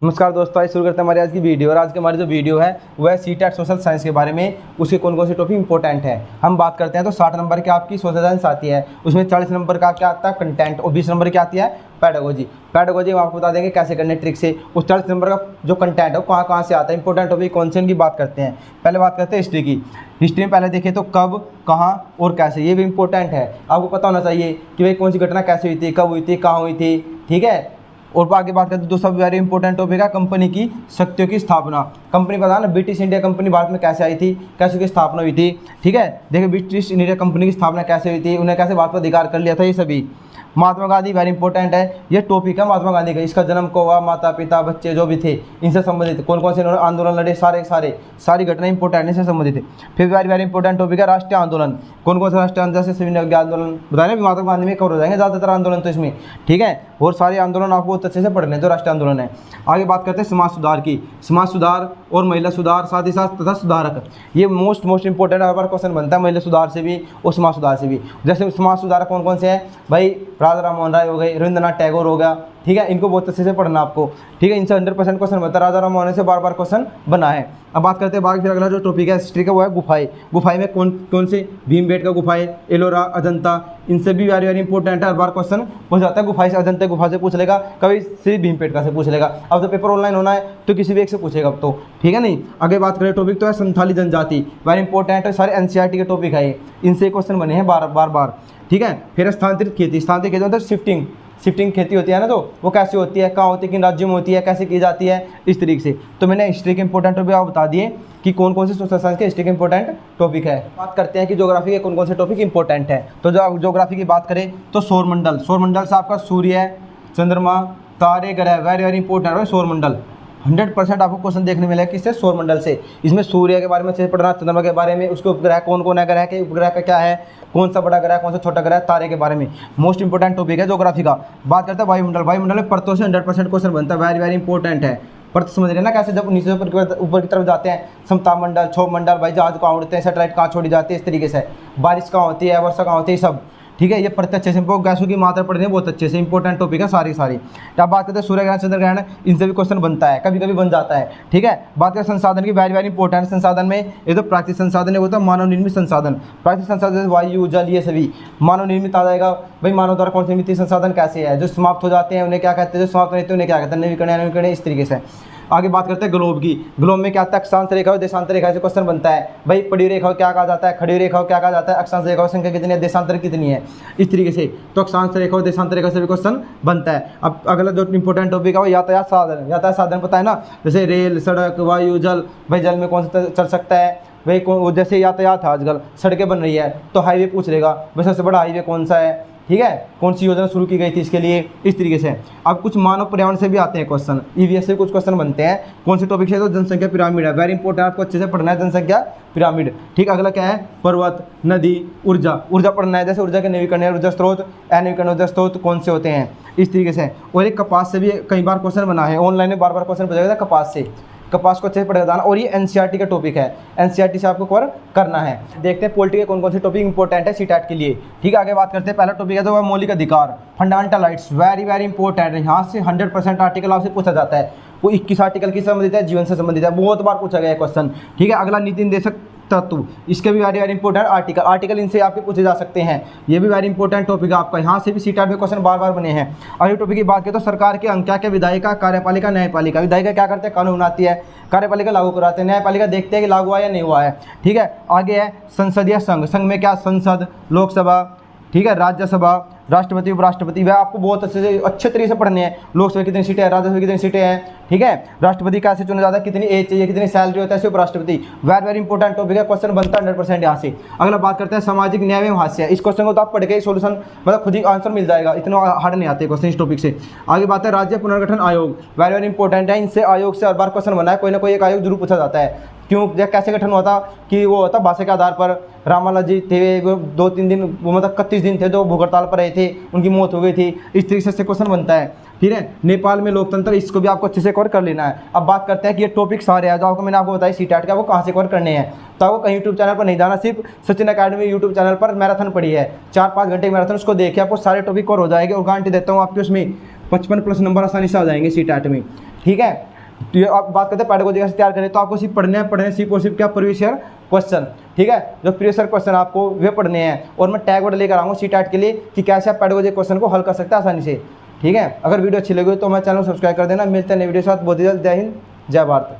नमस्कार दोस्तों, आज शुरू करते हैं हमारी आज की वीडियो। और आज की हमारी जो वीडियो है वह सीटेट सोशल साइंस के बारे में, उसके कौन कौन से टॉपिक इंपॉर्टेंट है हम बात करते हैं। तो 60 नंबर की आपकी सोशल साइंस आती है, उसमें 40 नंबर का क्या आता है कंटेंट, और 20 नंबर की आती है पैडागोजी। पैडागोजी हम आपको बता देंगे कैसे करने ट्रिक से। उस 40 नंबर का जो कंटेंट है वो कहाँ कहाँ से आता है, इंपॉर्टेंट टॉपिक कौन से, इनकी बात करते हैं। पहले बात करते हैं हिस्ट्री की। हिस्ट्री में पहले देखें तो कब, कहाँ और कैसे, ये भी इंपॉर्टेंट है। आपको पता होना चाहिए कि भाई कौन सी घटना कैसे हुई थी, कब हुई थी, कहाँ हुई थी, ठीक है। और आगे बात करते हैं दूसरा वेरी इंपॉर्टेंट टॉपिक है कंपनी की शक्तियों की स्थापना। कंपनी पता ना, ब्रिटिश इंडिया कंपनी भारत में कैसे आई थी, कैसे उसकी स्थापना हुई थी, ठीक है। देखिए ब्रिटिश इंडिया कंपनी की स्थापना कैसे हुई थी, उन्हें कैसे भारत पर अधिकार कर लिया था, ये सभी। महात्मा गांधी वेरी इंपॉर्टेंट है, ये टॉपिक है महात्मा गांधी का। इसका जन्म को हुआ, माता पिता बच्चे जो भी थे इनसे संबंधित, कौन कौन से इन्होंने आंदोलन लड़े, सारी घटना इंपॉर्टेंट इनसे संबंधित है। फिर वेरी इंपॉर्टेंट टॉपिक है राष्ट्रीय आंदोलन। कौन कौन से राष्ट्रीय आंदोलन, जैसे सविनय आंदोलन बताया ना, महात्मा गांधी में कवर हो जाएंगे ज़्यादातर आंदोलन तो इसमें, ठीक है। और सारे आंदोलन आपको बहुत अच्छे से पढ़ने जो राष्ट्रीय आंदोलन है। आगे बात करते हैं समाज सुधार की। समाज सुधार और महिला सुधार, साथ ही साथ तथा सुधारक, ये मोस्ट इंपॉर्टेंट हर बार क्वेश्चन बनता है, महिला सुधार से भी और समाज सुधार से भी। जैसे समाज सुधारक कौन कौन से हैं भाई, राजा राम मोहन राय हो गए, रविंद्रनाथ टैगोर हो गया, ठीक है। इनको बहुत अच्छे से पढ़ना आपको, ठीक है। इनसे 100% क्वेश्चन बनता है, राजा राम मोहन से बार क्वेश्चन बना है। अब बात करते हैं बाकी, फिर अगला जो टॉपिक है हिस्ट्री का वो है गुफाएं। गुफाएं में कौन कौन से, भीमबेटका गुफाएं, एलोरा, अजंता, इनसे भी वेरी इंपॉर्टेंट है। हर बार क्वेश्चन पूछ जाता है, गुफाएं से, अजंता गुफा से पूछ लेगा, कभी सिर्फ भीमबेटका से पूछ लेगा। अब जब पेपर ऑनलाइन होना है तो किसी भी एक से पूछेगा अब तो, ठीक है नहीं। आगे बात करें टॉपिक तो है संथाली जनजाति, वेरी इंपॉर्टेंट है, सारे NCERT के टॉपिक है, इनसे क्वेश्चन बने हैं बार, ठीक है। फिर स्थानांतरित खेती। स्थानांतरित खेती मतलब शिफ्टिंग खेती होती है ना, तो वो कैसे होती है, कहाँ होती है, किन राज्यों में होती है, कैसे की जाती है, इस तरीके से। तो मैंने हिस्ट्री के इंपॉर्टेंट टॉपिक आपको बता दिए कि कौन कौन से सोशल साइंस के हिस्ट्री के इंपॉर्टेंट टॉपिक है। बात करते हैं कि ज्योग्राफी के कौन कौन से टॉपिक इंपॉर्टेंट है। तो जो ज्योग्राफी की बात करें तो सौरमंडल से आपका सूर्य, चंद्रमा, तारे, ग्रह, वेरी इंपॉर्टेंट है सौरमंडल। 100% आपको क्वेश्चन देखने मिलेगा किससे, सौरमंडल से। इसमें सूर्य के बारे में अच्छे से पढ़ना, चंद्रमा के बारे में, उसके उपग्रह कौन कौन है, ग्रह के उपग्रह का क्या है, कौन सा बड़ा ग्रह कौन सा छोटा ग्रह, तारे के बारे में। मोस्ट इंपॉर्टेंट टॉपिक है ज्योग्राफी का। बात करते हैं वायुमंडल में परतों से 100% क्वेश्चन बनता है, वेरी इंपॉर्टेंट है। परत समझ रहे ना, कैसे जब नीचे ऊपर की तरफ जाते हैं, समताप मंडल, क्षोभ मंडल, भाई जहाज कहाँ उड़ते हैं, सैटेलाइट कहाँ छोड़ी जाती है, इस तरीके से। बारिश कहाँ होती है, वर्षा कहाँ होती है, सब, ठीक है। ये पढ़ते अच्छे से, गैसों की मात्रा पढ़ने बहुत अच्छे से, इंपॉर्टेंट टॉपिक है सारी। अब बात करते हैं सूर्य ग्रहण, चंद्र ग्रहण, इनसे भी क्वेश्चन बनता है, कभी कभी बन जाता है, ठीक है। बात करें संसाधन की, वेरी इंपॉर्टेंट। संसाधन में ये तो प्राकृतिक संसाधन है, वो तो मानव निर्मित संसाधन। प्राकृतिक संसाधन वायु, जल, ये सभी मानव निर्मित आ जाएगा। भाई मानव द्वारा कौन से निर्मित संसाधन कैसे है, जो समाप्त हो जाते हैं उन्हें क्या कहते हैं, जो समाप्त नहीं होते उन्हें क्या कहते हैं, नवीकरण, इस तरीके से। आगे बात करते हैं ग्लोब की। ग्लोब में क्या आता है, अक्षांश रेखा और देशांतर रेखा से क्वेश्चन बनता है। भाई पड़ी रेखा क्या कहा जाता है, खड़ी रेखा क्या कहा जाता है, अक्षांश रेखा की संख्या कितनी है, देशांतर कितनी है, इस तरीके से। तो अक्षांश रेखा और देशांतर रेखा से भी क्वेश्चन बनता है। अब अगला जो इंपॉर्टेंट टॉपिक है वो यातायात साधन पता है ना, जैसे रेल, सड़क, वायु, जल। भाई जल में कौन सा चल सकता है, भाई जैसे यातायात है आजकल, सड़कें बन रही है तो हाईवे पूछ लेगा, भाई सबसे बड़ा हाईवे कौन सा है, ठीक है, कौन सी योजना शुरू की गई थी इसके लिए, इस तरीके से। अब कुछ मानव पर्यावरण से भी आते हैं क्वेश्चन, EVS से कुछ क्वेश्चन बनते हैं। कौन से टॉपिक से, तो जनसंख्या पिरामिड है, वेरी इंपॉर्टेंट, आपको अच्छे से पढ़ना है जनसंख्या पिरामिड, ठीक। अगला क्या है, पर्वत, नदी, ऊर्जा पढ़ना है, जैसे ऊर्जा के नवीकरणीय ऊर्जा स्रोत, अनवीकरणीय ऊर्जा स्रोत कौन से होते हैं, इस तरीके से। और एक कपास से भी कई बार क्वेश्चन बना है, ऑनलाइन में बार क्वेश्चन पूछा कपास से, कपास को अच्छे से पढ़ेगा जाना। और ये NCERT का टॉपिक है, NCERT से आपको कवर करना है। देखते हैं पॉलिटी के कौन कौन से टॉपिक इंपॉर्टेंट है सीटेट के लिए, ठीक है। आगे बात करते हैं, पहला टॉपिक है जो वह मौलिक अधिकार, फंडामेंटल राइट्स, वेरी इंपॉर्टेंट है। यहाँ से 100% आर्टिकल आपसे पूछा जाता है। वो 21 आर्टिकल की संबंधित है, जीवन से संबंधित है, बहुत बार पूछा गया है क्वेश्चन, ठीक है। अगला नीति निर्देशक तत्व, इसके भी वेरी इंपॉर्टेंट आर्टिकल इनसे आपके पूछे जा सकते हैं, ये भी वेरी इंपॉर्टेंट टॉपिक है आपका। यहाँ से भी सीटेट में क्वेश्चन बार बने हैं। अगले टॉपिक की बात करें तो सरकार के अंग क्या विधायिका, कार्यपालिका, न्यायपालिका। विधायिका क्या करते हैं, कानून बनाती है, कार्यपालिका लागू कराते हैं, न्यायपालिका देखते हैं कि लागू हुआ या नहीं हुआ है, ठीक है। आगे है संसदीय संघ में क्या, संसद, लोकसभा, ठीक है, राज्यसभा, राष्ट्रपति, उपराष्ट्रपति, वह आपको बहुत अच्छे तरीके से पढ़ने हैं। लोकसभा कितनी सीटें हैं, राज्यसभा कितनी सीटें हैं, ठीक है। राष्ट्रपति कैसे चुना जाता है, कितनी एज चाहिए, कितनी सैलरी होता है, उपराष्ट्रपति, वेरी इंपॉर्टेंट टॉपिक है, क्वेश्चन बनता है 100% यहाँ से। अगला बात करते हैं सामाजिक न्याय एवं हास्य। इस क्वेश्चन को तो आप पढ़ के सोल्यूशन मतलब खुद ही आंसर मिल जाएगा, इतना हार्ड नहीं आते क्वेश्चन इस टॉपिक से। आगे बात है राज्य पुनर्गठन आयोग, वेरी इंपॉर्टेंट है। इनसे आयोग से हर बार क्वेश्चन बना है, कोई ना कोई एक आयोग जरूर पूछा जाता है। क्यों, कैसे गठन हुआ था, कि वो होता भाषा के आधार पर। रामलाल जी थे, वो 2-3 दिन, वो मतलब 31 दिन थे जो भूख हड़ताल पर रहे थे, उनकी मौत हो गई थी, इस तरीके से क्वेश्चन बनता है, ठीक है। नेपाल में लोकतंत्र, इसको भी आपको अच्छे से कवर कर लेना है। अब बात करते हैं कि ये टॉपिक सारे हैं जो आपको मैंने आपको बताया सीटेट का, वो कहाँ से कवर करने हैं। तो आपको कहीं यूट्यूब चैनल पर नहीं जाना, सिर्फ सचिन अकेडमी यूट्यूब चैनल पर मैराथन पड़ी है, 4-5 घंटे मैराथन, उसको देखिए आपको सारे टॉपिक कवर हो जाएंगे। और गारंटी देता हूँ आपके उसमें 55+ नंबर आसानी से आ जाएंगे सीटेट में, ठीक है। तो ये आप बात करते हैं पेडागोजी कैसे तैयार करें, तो आपको सिर्फ पढ़ने सिर्फ और सिर्फ क्या प्रीवियस ईयर क्वेश्चन, ठीक है, जो प्रीवियस ईयर क्वेश्चन आपको वे पढ़ने हैं, और मैं टैग वर्ड लेकर आऊँगा सीटेट के लिए कि कैसे आप पेडागोजी क्वेश्चन को हल कर सकते हैं आसानी से, ठीक है। अगर वीडियो अच्छी लगी तो मैं चैनल को सब्सक्राइब कर देना। मिलते हैं नई वीडियो के साथ बहुत ही जल्द। जय हिंद, जय भारत।